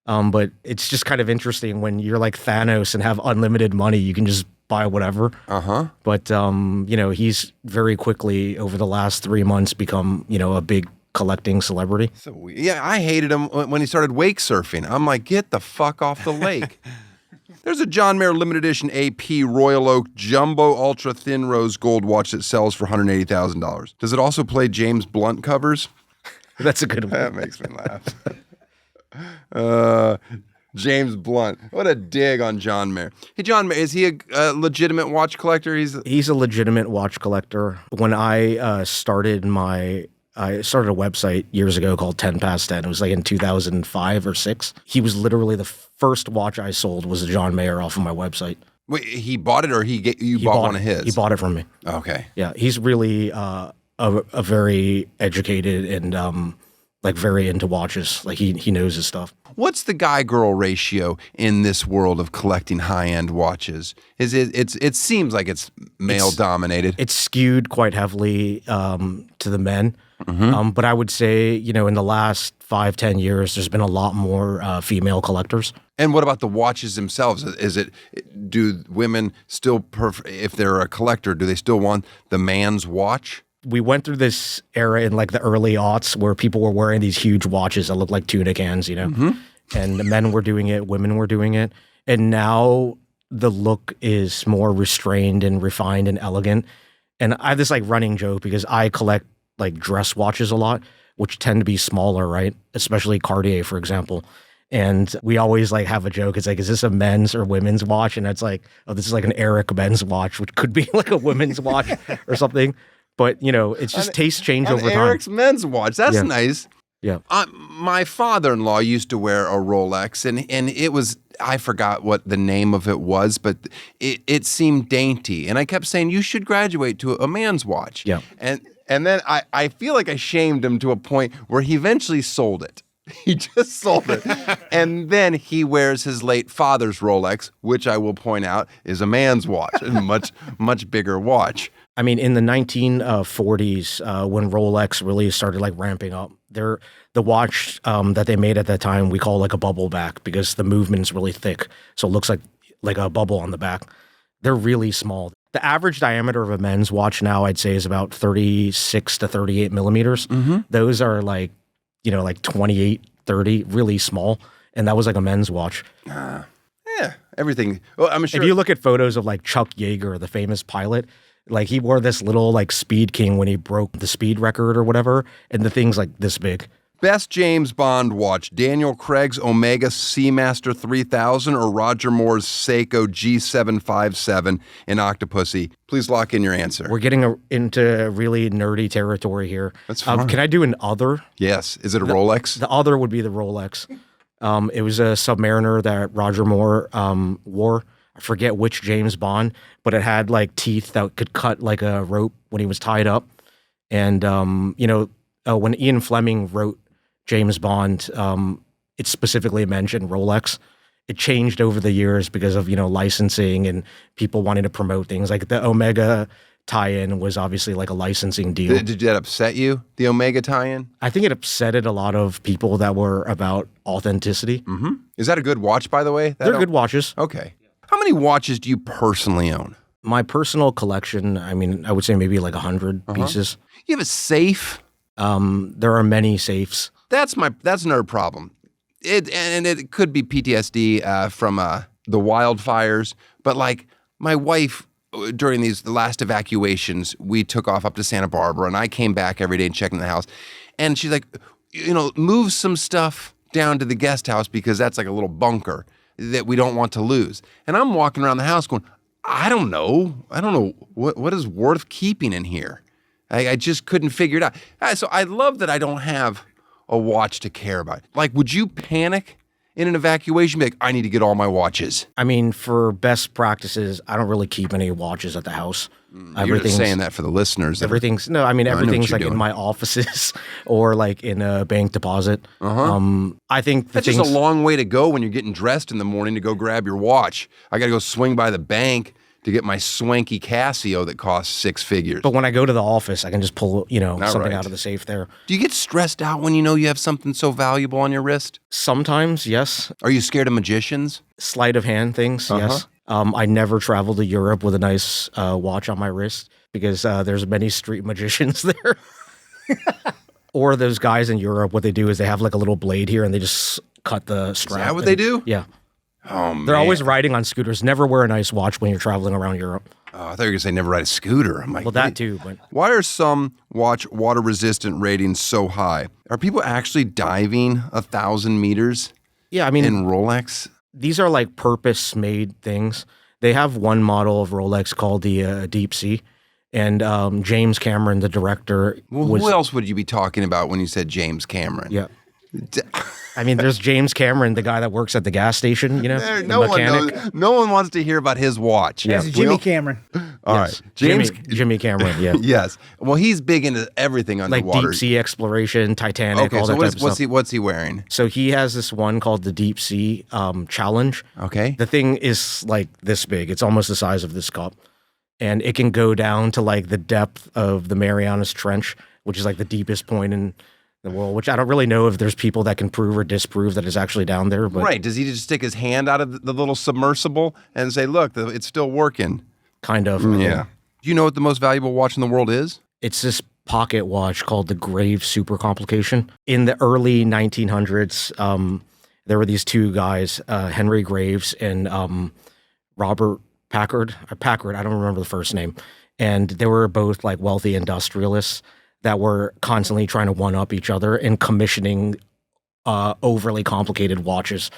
But it's just kind of interesting when you're like Thanos and have unlimited money, you can just buy whatever. But, he's very quickly over the last 3 months become, a big collecting celebrity. So, yeah, I hated him when he started wake surfing. I'm like, get the fuck off the lake. There's a John Mayer limited edition AP Royal Oak Jumbo Ultra Thin Rose Gold watch that sells for $180,000. Does it also play James Blunt covers? That's a good one. That makes me laugh. James Blunt. What a dig on John Mayer. Hey, John Mayer, is he a legitimate watch collector? He's a legitimate watch collector. When I started a website years ago called 10 Past 10. It was like in 2005 or 6. He was literally the first watch I sold was a John Mayer off of my website. Wait, he bought it, or you bought one of his? He bought it from me. Okay. Yeah, he's really a very educated and like very into watches. Like he knows his stuff. What's the guy-girl ratio in this world of collecting high-end watches? It seems like it's male-dominated. It's skewed quite heavily to the men. But I would say, in the last 5-10 years, there's been a lot more female collectors. And what about the watches themselves? Do women still, if they're a collector, do they still want the man's watch? We went through this era in like the early aughts where people were wearing these huge watches that looked like tuna cans, and the men were doing it, women were doing it. And now the look is more restrained and refined and elegant. And I have this like running joke because I collect like dress watches a lot, which tend to be smaller, right? Especially Cartier, for example. And we always like have a joke. It's like, is this a men's or women's watch? And it's like, oh, this is like an Elerick men's watch, which could be like a women's watch or something. But it's just tastes change over time. Eric's men's watch. That's nice. Yeah. My father-in-law used to wear a Rolex, and it was, I forgot what the name of it was, but it seemed dainty. And I kept saying, you should graduate to a man's watch. Yeah. And then I feel like I shamed him to a point where he eventually sold it. He just sold it. And then he wears his late father's Rolex, which I will point out is a man's watch, a much, much bigger watch. I mean, in the 1940s, when Rolex really started like ramping up, the watch that they made at that time, we call like a bubble back because the movement is really thick. So it looks like a bubble on the back. They're really small. The average diameter of a men's watch now, I'd say, is about 36 to 38 millimeters. Mm-hmm. Those are like 28, 30, really small. And that was like a men's watch. Yeah, everything. Well, I'm sure. If you look at photos of like Chuck Yeager, the famous pilot, like he wore this little like Speed King when he broke the speed record or whatever. And the thing's like this big. Best James Bond watch, Daniel Craig's Omega Seamaster 3000 or Roger Moore's Seiko G757 in Octopussy? Please lock in your answer. We're getting into really nerdy territory here. That's fine. Can I do an other? Yes. Is it a Rolex? The other would be the Rolex. It was a Submariner that Roger Moore wore. I forget which James Bond, but it had like teeth that could cut like a rope when he was tied up. And, when Ian Fleming wrote James Bond, it specifically mentioned Rolex. It changed over the years because of, licensing and people wanting to promote things. Like the Omega tie-in was obviously like a licensing deal. Did that upset you, the Omega tie-in? I think it upsetted a lot of people that were about authenticity. Mm-hmm. Is that a good watch, by the way? They're good watches. Okay. How many watches do you personally own? My personal collection, I mean, I would say maybe like 100 pieces. You have a safe? There are many safes. That's another problem. It could be PTSD from the wildfires, but like my wife during the last evacuations, we took off up to Santa Barbara, and I came back every day and checked in the house, and she's like, move some stuff down to the guest house because that's like a little bunker that we don't want to lose. And I'm walking around the house going, I don't know what is worth keeping in here. I just couldn't figure it out. So I love that I don't have a watch to care about. Like, would you panic in an evacuation? Be like, I need to get all my watches. I mean, for best practices, I don't really keep any watches at the house. You're just saying that for the listeners. Everything's like in my offices or like in a bank deposit. I think that's just a long way to go when you're getting dressed in the morning to go grab your watch. I got to go swing by the bank to get my swanky Casio that costs 6 figures. But when I go to the office, I can just pull, something out of the safe there. Do you get stressed out when you have something so valuable on your wrist? Sometimes, yes. Are you scared of magicians? Sleight of hand things, yes. I never travel to Europe with a nice watch on my wrist because there's many street magicians there. Or those guys in Europe, what they do is they have like a little blade here and they just cut the strap. Is that what they do? Yeah. Oh, man. They're always riding on scooters. Never wear a nice watch when you're traveling around Europe. Oh, I thought you were going to say never ride a scooter. I'm like, well, that too. But why are some watch water resistant ratings so high? Are people actually diving 1,000 meters? Yeah, I mean, in Rolex? These are like purpose-made things. They have one model of Rolex called the Deep Sea. And James Cameron, the director, who else would you be talking about when you said James Cameron? Yeah. I mean, there's James Cameron, the guy that works at the gas station, the mechanic. No one wants to hear about his watch. Yeah, Jimmy Cameron. All right. Jimmy Cameron, yeah. Yes. Well, he's big into everything underwater. Like deep sea exploration, Titanic, all that type of stuff. What's he wearing? So he has this one called the Deep Sea Challenge. Okay. The thing is like this big. It's almost the size of this cup. And it can go down to like the depth of the Marianas Trench, which is like the deepest point in the world, which I don't really know if there's people that can prove or disprove that it's actually down there. But right. Does he just stick his hand out of the little submersible and say, look, it's still working? Kind of. Yeah. Do you know what the most valuable watch in the world is? It's this pocket watch called the Graves Super Complication. In the early 1900s, there were these two guys, Henry Graves and Robert Packard, I don't remember the first name. And they were both like wealthy industrialists that were constantly trying to one-up each other and commissioning overly complicated watches.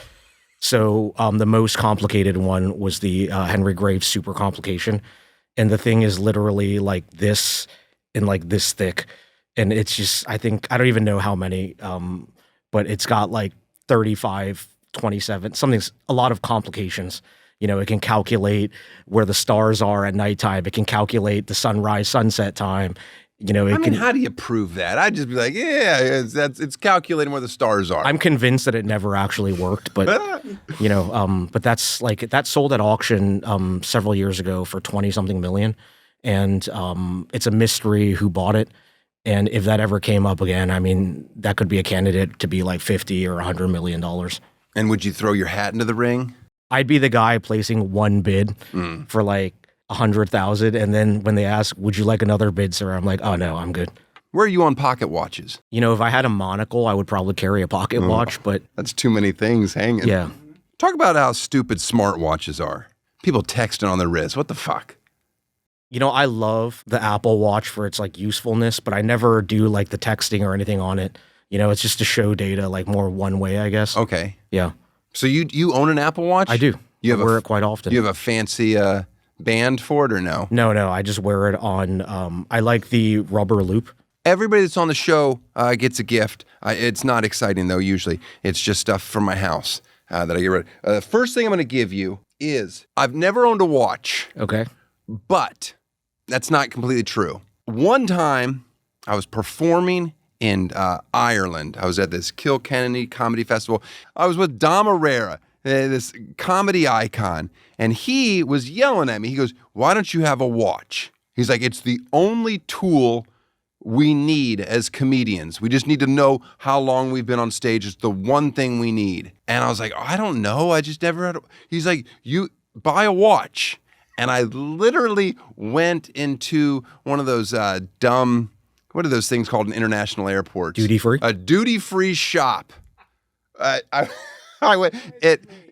So the most complicated one was the Henry Graves Super Complication. And the thing is literally like this and like this thick. And it's just, I don't even know how many, but it's got like 35, 27, a lot of complications. You know, it can calculate where the stars are at nighttime. It can calculate the sunrise, sunset time. You know, how do you prove that? I'd just be like, yeah, it's calculating where the stars are. I'm convinced that it never actually worked, but you know, but that's like that sold at auction several years ago for 20-something million, and it's a mystery who bought it. And if that ever came up again, I mean, that could be a candidate to be like $50 or $100 million. And would you throw your hat into the ring? I'd be the guy placing one bid for like 100,000, and then when they ask, "Would you like another bid, sir?" I'm like, "Oh no, I'm good." Where are you on pocket watches? You know, if I had a monocle, I would probably carry a pocket watch, but that's too many things hanging. Yeah. Talk about how stupid smartwatches are. People texting on their wrist. What the fuck? You know, I love the Apple Watch for its like usefulness, but I never do like the texting or anything on it. You know, it's just to show data like more one way, I guess. Okay. Yeah. So you own an Apple Watch? I do. I wear it quite often. You have a fancy band for it or no? No, I just wear it on, I like the rubber loop. Everybody that's on the show gets a gift. It's not exciting though, usually. It's just stuff from my house that I get rid of. The first thing I'm going to give you is, I've never owned a watch. Okay. But that's not completely true. One time I was performing in Ireland. I was at this Kilkenny Comedy Festival. I was with Dom Herrera, this comedy icon, and he was yelling at me. He goes, "Why don't you have a watch?" He's like, "It's the only tool we need as comedians. We just need to know how long we've been on stage. It's the one thing we need." And I was like, "I don't know. I just never had a..." He's like, "You buy a watch." And I literally went into one of those dumb, what are those things called in international airports? Duty free? A duty-free shop. I went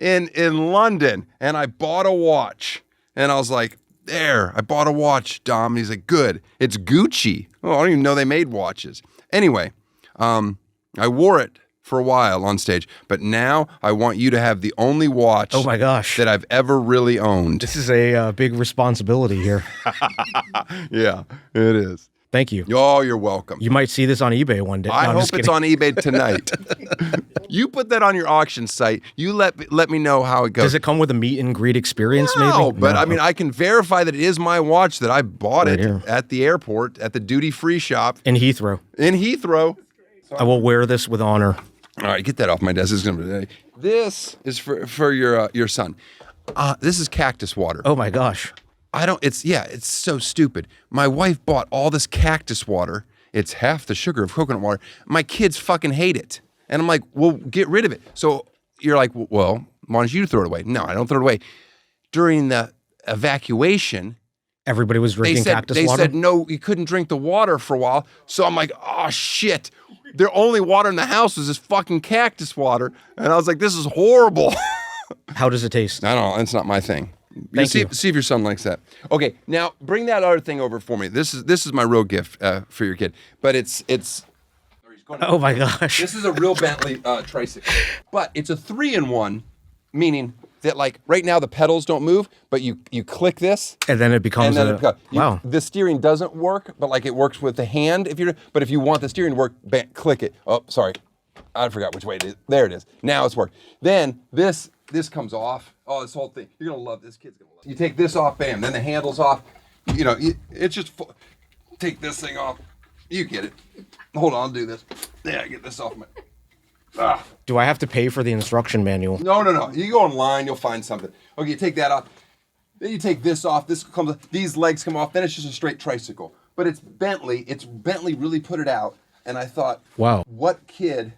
in London, and I bought a watch. And I was like, "There, I bought a watch, Dom." And he's like, "Good. It's Gucci." Oh, I don't even know they made watches. Anyway, I wore it for a while on stage, but now I want you to have the only watch oh my gosh. that I've ever really owned. This is a big responsibility here. Yeah, it is. Thank you. Oh, you're welcome. You might see this on eBay one day. I hope it's on eBay tonight. You put that on your auction site. You let me know how it goes. Does it come with a meet and greet experience maybe? No, but I mean, I can verify that it is my watch, that I bought Right it here. at the airport, at the duty-free shop In Heathrow. in Heathrow. I will wear this with honor. All right, get that off my desk. This is for your son. This is cactus water. Oh my gosh. It's so stupid. My wife bought all this cactus water. It's half the sugar of coconut water. My kids fucking hate it. And I'm like, "Well, get rid of it." So you're like, "Well, why don't you throw it away?" No, I don't throw it away. During the evacuation, Everybody was drinking cactus they water? said, no, you couldn't drink the water for a while. So I'm like, "Oh, shit. The only water in the house was this fucking cactus water." And I was like, "This is horrible." How does it taste? I don't know. It's not my thing. Thank you. See if your son likes that. Okay, now bring that other thing over for me. This is my real gift for your kid. But it's. Oh my gosh. This is a real Bentley tricycle, but it's a 3-in-1, meaning that like right now the pedals don't move, but you click this. And then it becomes wow. The steering doesn't work, but like it works with the hand. But if you want the steering to work, click it. Oh, sorry, I forgot which way it is. There it is. Now it's worked. Then this comes off. Oh, this whole thing. You're gonna love this. Kid's gonna love it. You take this off, bam. Then the handle's off. You know, it's just take this thing off. You get it. Hold on, I'll do this. Yeah, get this off my. Do I have to pay for the instruction manual? No. You go online, you'll find something. Okay, you take that off. Then you take this off. These legs come off. Then it's just a straight tricycle. But it's Bentley. Bentley really put it out. And I thought, wow, what kid,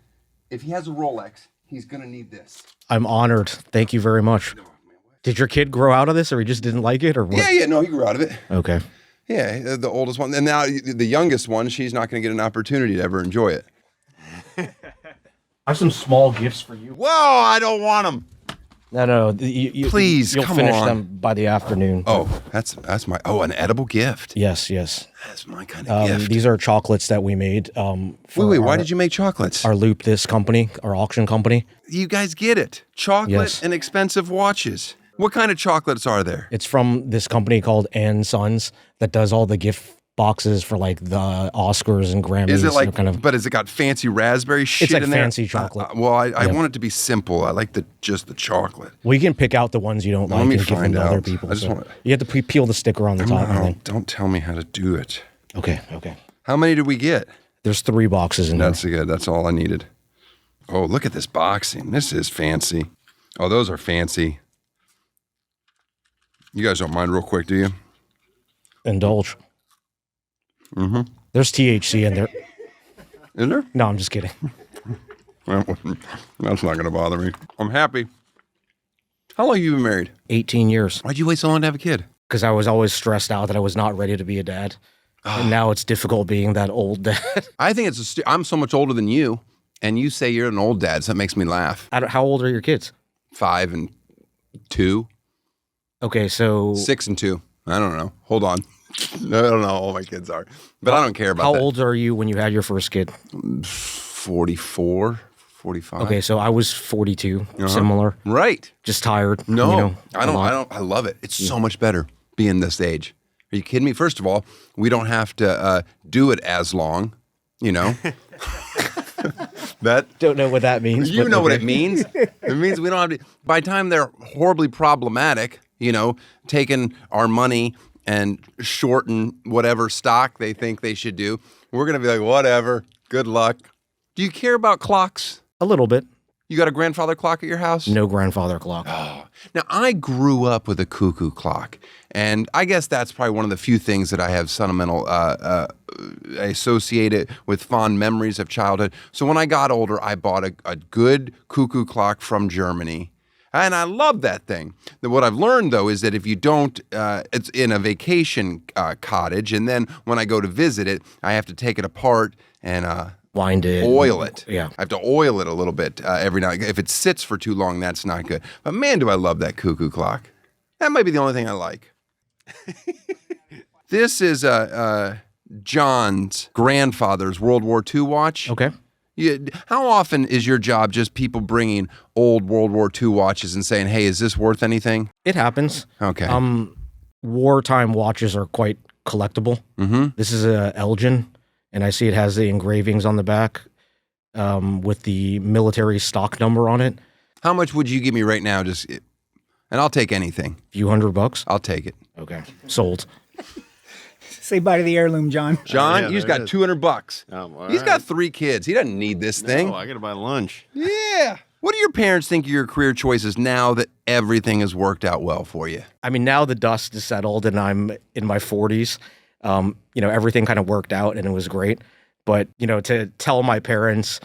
if he has a Rolex, he's gonna need this. I'm honored. Thank you very much. Did your kid grow out of this, or he just didn't like it, or what? Yeah. No, he grew out of it. Okay. Yeah, the oldest one, and now the youngest one. She's not gonna get an opportunity to ever enjoy it. I have some small gifts for you. Whoa! I don't want them. No. Please, you'll come finish on. them by the afternoon. Oh, that's my an edible gift. Yes. That's my kind of gift. These are chocolates that we made. Wait, why did you make chocolates? Our Loop This company, our auction company. You guys get it. Chocolate Yes. and expensive watches. What kind of chocolates are there? It's from this company called & Sons that does all the gift boxes for like the Oscars and Grammys. Is it like, but has it got fancy raspberry shit like in there? fancy chocolate. I want it to be simple. I like just the chocolate. we can pick out the ones you don't like Let me and give them find to other out. people. I just So want- you have to peel the sticker on the top. and then- Don't tell me how to do it. Okay. How many did we get? There's 3 boxes in there. That's good. That's all I needed. Oh, look at this boxing. This is fancy. Oh, those are fancy. You guys don't mind real quick, do you? Indulge. Mm-hmm. There's THC in there. Is there? No, I'm just kidding. Well, that's not going to bother me. I'm happy. How long have you been married? 18 years. Why'd you wait so long to have a kid? Because I was always stressed out that I was not ready to be a dad. And now it's difficult being that old dad. I think I'm so much older than you, and you say you're an old dad, so that makes me laugh. How old are your kids? 5 and 2. Okay, so 6 and 2. I don't know. Hold on. I don't know how old my kids are, but I don't care about how that. old are you when you had your first kid? 44, 45. Okay, so I was 42, similar, Right. just tired. No, you know, I don't. I love it. It's so much better being this age. Are you kidding me? First of all, we don't have to do it as long, you know. That Don't know what that means. you but know what okay. it means. It means we don't have to. By the time they're horribly problematic, you know, taking our money and shorten whatever stock they think they should do, we're gonna be like, whatever. Good luck. Do you care about clocks? A little bit. You got a grandfather clock at your house? No grandfather clock. Now, I grew up with a cuckoo clock, and I guess that's probably one of the few things that I have sentimental, I associate it with fond memories of childhood. So when I got older, I bought a good cuckoo clock from Germany, and I love that thing. What I've learned, though, is that if you don't, it's in a vacation cottage, and then when I go to visit it, I have to take it apart and Wind it. oil it. Yeah. I have to oil it a little bit every night. If it sits for too long, that's not good. But man, do I love that cuckoo clock. That might be the only thing I like. This is John's grandfather's World War II watch. Okay. How often is your job just people bringing old World War II watches and saying, hey, is this worth anything? It happens. Okay. Wartime watches are quite collectible. Mm-hmm. This is a Elgin, and I see it has the engravings on the back with the military stock number on it. How much would you give me right now? And I'll take anything. Few $100. I'll take it. Okay. Sold. Say bye to the heirloom, John. John, yeah, he's there got it is. $200. All He's right. got 3 kids. He doesn't need this thing. Oh, I got to buy lunch. Yeah. What do your parents think of your career choices now that everything has worked out well for you? I mean, now the dust is settled and I'm in my 40s. Everything kind of worked out and it was great. But, to tell my parents,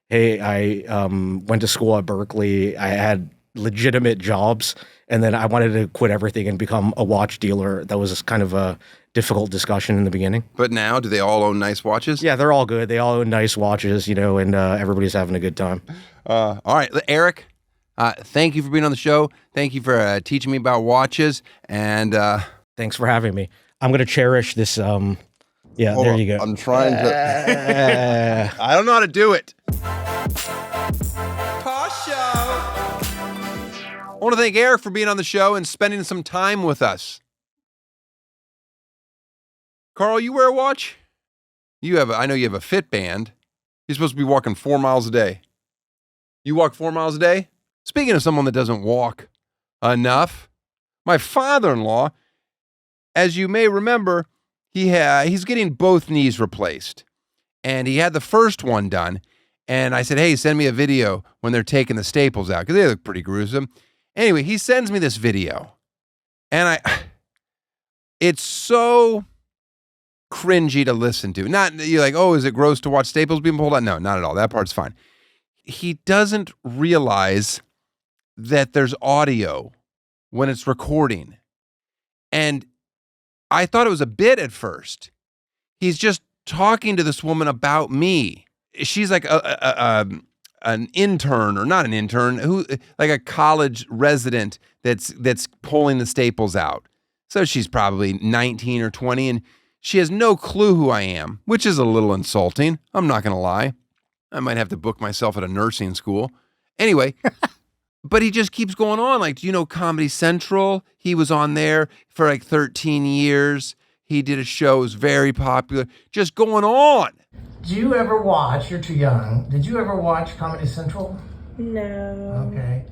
hey, I went to school at Berkeley, I had legitimate jobs, and then I wanted to quit everything and become a watch dealer. That was kind of a difficult discussion in the beginning. But now, do they all own nice watches? Yeah, they're all good. They all own nice watches, and everybody's having a good time. All right, Eric, thank you for being on the show. Thank you for teaching me about watches. And Thanks for having me. I'm going to cherish this. There you go. I'm trying to. I don't know how to do it. Tosh Show. I want to thank Eric for being on the show and spending some time with us. Carl, you wear a watch? I know you have a Fit Band. You're supposed to be walking 4 miles a day. You walk 4 miles a day? Speaking of someone that doesn't walk enough, my father-in-law, as you may remember, he's getting both knees replaced. And he had the first one done. And I said, hey, send me a video when they're taking the staples out, because they look pretty gruesome. Anyway, he sends me this video. And it's so cringy to listen to. Not, you're like, oh, is it gross to watch staples being pulled out? No, not at all. That part's fine. He doesn't realize that there's audio when it's recording. And I thought it was a bit at first. He's just talking to this woman about me. She's like an intern, or not an intern, who like a college resident that's pulling the staples out. So she's probably 19 or 20, and she has no clue who I am, which is a little insulting. I'm not going to lie. I might have to book myself at a nursing school. Anyway, but he just keeps going on. Like, do you know Comedy Central? He was on there for like 13 years. He did a show, it was very popular. Just going on. Do you ever watch, you're too young, did you ever watch Comedy Central? No. Okay.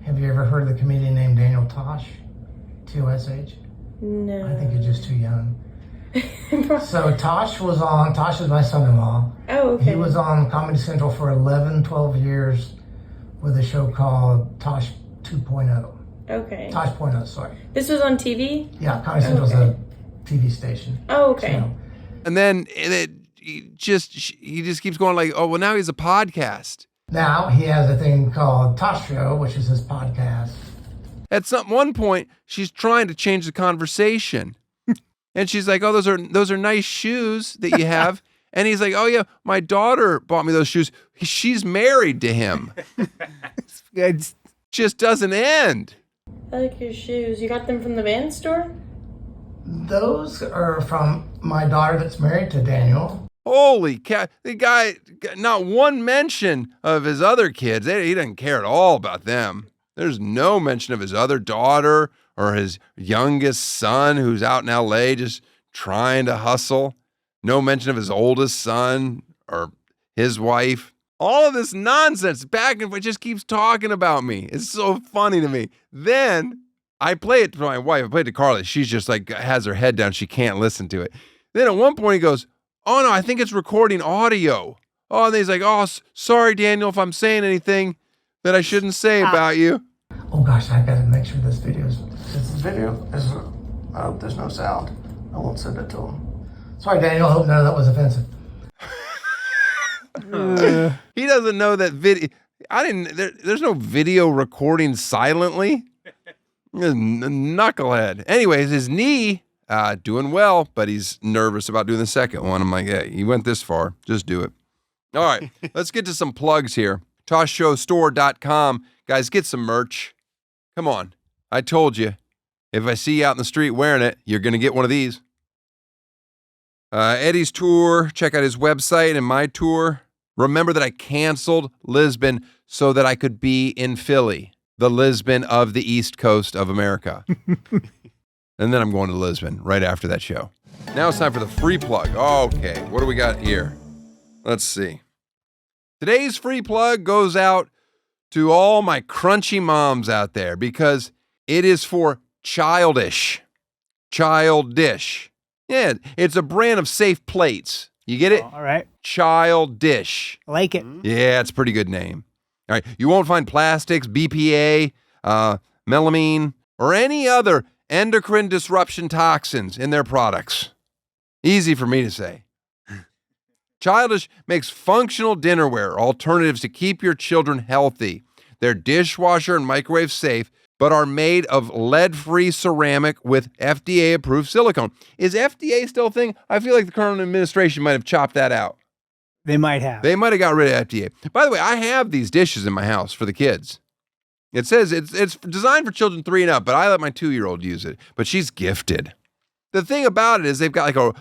Have you ever heard of the comedian named Daniel Tosh? T-O-S-H? No. I think you're just too young. So Tosh is my son-in-law. Oh, okay. He was on Comedy Central for 11, 12 years with a show called Tosh 2.0. Okay. Tosh point oh, sorry. This was on TV? Yeah, Comedy Central's a TV station. Oh, okay. Channel. And then he just keeps going like, oh, well, now he's a podcast. Now he has a thing called Tosh Show, which is his podcast. At one point, she's trying to change the conversation. And she's like, oh, those are nice shoes that you have. And he's like, oh, yeah, my daughter bought me those shoes. She's married to him. It's Just doesn't end. I like your shoes. You got them from the van store? Those are from my daughter that's married to Daniel. Holy cow. The guy, not one mention of his other kids. He doesn't care at all about them. There's no mention of his other daughter or his youngest son who's out in LA just trying to hustle. No mention of his oldest son or his wife. All of this nonsense back and forth just keeps talking about me. It's so funny to me. Then I play it to my wife. I play it to Carly. She's just like has her head down. She can't listen to it. Then at one point he goes, oh no, I think it's recording audio. Oh, and he's like, oh, sorry, Daniel, if I'm saying anything that I shouldn't say about you. Oh gosh, I gotta make sure this video is, there's no sound. I won't send it to him. Sorry, Daniel, I hope none of that was offensive. He doesn't know that video. There's no video recording silently. He's a knucklehead. Anyways, his knee, doing well, but he's nervous about doing the second one. I'm like, hey, he went this far. Just do it. All right, let's get to some plugs here. toshshowstore.com. Guys, get some merch. Come on. I told you. If I see you out in the street wearing it, you're going to get one of these. Eddie's tour. Check out his website and my tour. Remember that I canceled Lisbon so that I could be in Philly, the Lisbon of the East Coast of America. And then I'm going to Lisbon right after that show. Now it's time for the free plug. Okay, what do we got here? Let's see. Today's free plug goes out to all my crunchy moms out there because it is for Childish. Childish. Yeah, it's a brand of safe plates. You get it? all right. Childish. I like it. Yeah, it's a pretty good name. All right, you won't find plastics, BPA, melamine, or any other endocrine disruption toxins in their products. Easy for me to say. Childish makes functional dinnerware alternatives to keep your children healthy. They're dishwasher and microwave safe, but are made of lead-free ceramic with FDA-approved silicone. Is FDA still a thing? I feel like the current administration might have chopped that out. They might have. They might have got rid of FDA. By the way, I have these dishes in my house for the kids. It says it's designed for children 3 and up, but I let my 2-year-old use it. But she's gifted. The thing about it is they've got like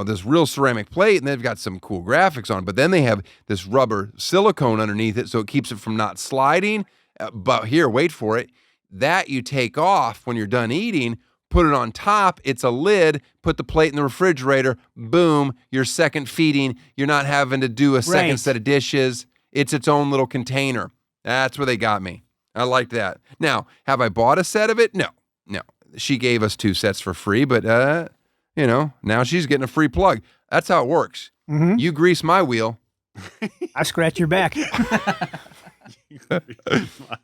this real ceramic plate, and they've got some cool graphics on it. But then they have this rubber silicone underneath it, so it keeps it from not sliding. But here, wait for it. That you take off when you're done eating, put it on top. It's a lid. Put the plate in the refrigerator. Boom, your second feeding. You're not having to do a second set of dishes. It's its own little container. That's where they got me. I like that. Now, have I bought a set of it? No. She gave us 2 sets for free, but, now she's getting a free plug. That's how it works. Mm-hmm. You grease my wheel. I scratch your back. By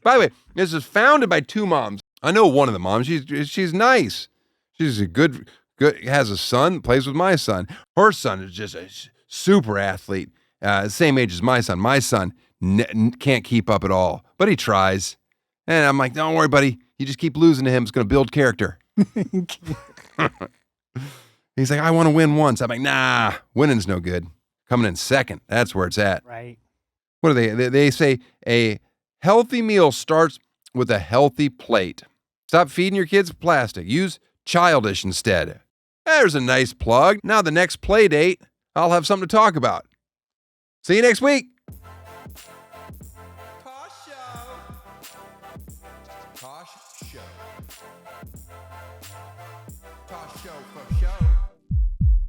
the way, this is founded by 2 moms. I know one of the moms. She's nice. She's a good, has a son, plays with my son. Her son is just a super athlete, same age as my son. My son can't keep up at all, but he tries. And I'm like, don't worry, buddy. You just keep losing to him. It's going to build character. He's like, I want to win once. I'm like, nah, winning's no good. Coming in second. That's where it's at. Right. What do they? They say a healthy meal starts with a healthy plate. Stop feeding your kids plastic. Use Childish instead. There's a nice plug. Now the next play date, I'll have something to talk about. See you next week.